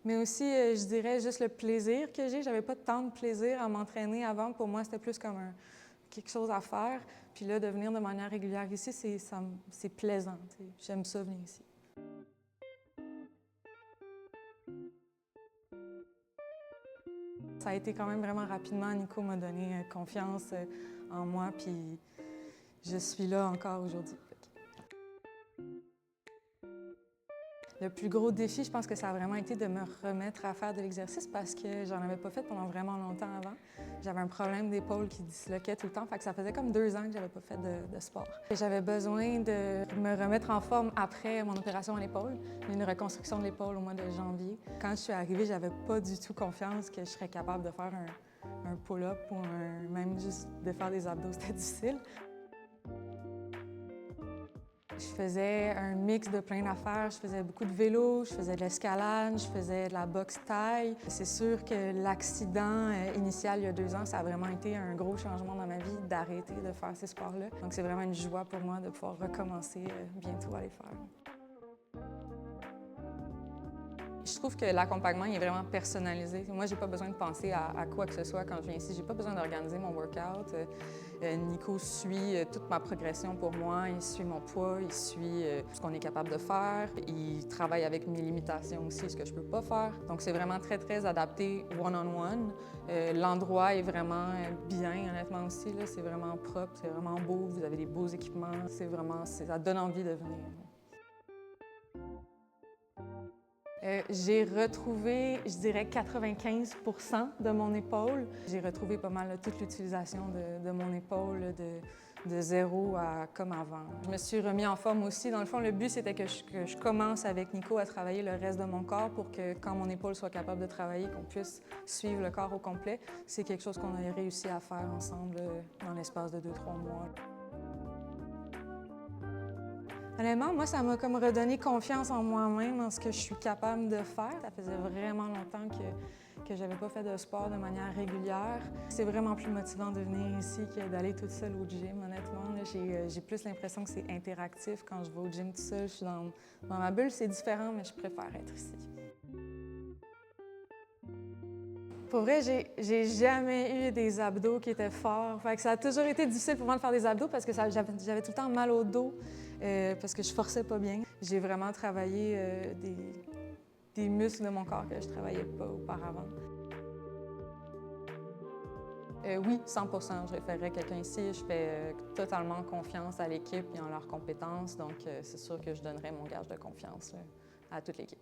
Mais aussi, je dirais juste le plaisir que j'ai. J'avais pas tant de plaisir à m'entraîner avant. Pour moi, c'était plus comme quelque chose à faire. Puis là, de venir de manière régulière ici, c'est plaisant. J'aime ça venir ici. Ça a été quand même vraiment rapidement. Nico m'a donné confiance en moi, puis je suis là encore aujourd'hui. Le plus gros défi, je pense que ça a vraiment été de me remettre à faire de l'exercice parce que j'en avais pas fait pendant vraiment longtemps avant. J'avais un problème d'épaule qui disloquait tout le temps, fait que ça faisait comme 2 ans que j'avais pas fait de sport. J'avais besoin de me remettre en forme après mon opération à l'épaule, une reconstruction de l'épaule au mois de janvier. Quand je suis arrivée, j'avais pas du tout confiance que je serais capable de faire un pull-up ou même juste de faire des abdos, c'était difficile. Je faisais un mix de plein d'affaires. Je faisais beaucoup de vélo, je faisais de l'escalade, je faisais de la boxe thaï. C'est sûr que l'accident initial il y a 2 ans, ça a vraiment été un gros changement dans ma vie d'arrêter de faire ces sports-là. Donc c'est vraiment une joie pour moi de pouvoir recommencer bientôt à les faire. Je trouve que l'accompagnement est vraiment personnalisé. Moi, j'ai pas besoin de penser à quoi que ce soit quand je viens ici. J'ai pas besoin d'organiser mon workout. Nico suit toute ma progression pour moi. Il suit mon poids, il suit ce qu'on est capable de faire. Il travaille avec mes limitations aussi, ce que je peux pas faire. Donc, c'est vraiment très, très adapté one-on-one. L'endroit est vraiment bien, honnêtement aussi. C'est vraiment propre, c'est vraiment beau. Vous avez des beaux équipements. Ça donne envie de venir. J'ai retrouvé, je dirais, 95 % de mon épaule. J'ai retrouvé pas mal toute l'utilisation de mon épaule de zéro à comme avant. Je me suis remis en forme aussi. Dans le fond, le but, c'était que je commence avec Nico à travailler le reste de mon corps pour que quand mon épaule soit capable de travailler, qu'on puisse suivre le corps au complet. C'est quelque chose qu'on a réussi à faire ensemble dans l'espace de 2-3 mois. Honnêtement, moi, ça m'a comme redonné confiance en moi-même, en ce que je suis capable de faire. Ça faisait vraiment longtemps que j'avais pas fait de sport de manière régulière. C'est vraiment plus motivant de venir ici que d'aller toute seule au gym, honnêtement. J'ai plus l'impression que c'est interactif quand je vais au gym toute seule. Je suis dans ma bulle, c'est différent, mais je préfère être ici. Pour vrai, j'ai jamais eu des abdos qui étaient forts. Fait que ça a toujours été difficile pour moi de faire des abdos parce que j'avais tout le temps mal au dos parce que je forçais pas bien. J'ai vraiment travaillé des muscles de mon corps que je travaillais pas auparavant. Oui, 100 % je référerais quelqu'un ici. Je fais totalement confiance à l'équipe et en leurs compétences. Donc, c'est sûr que je donnerais mon gage de confiance à toute l'équipe.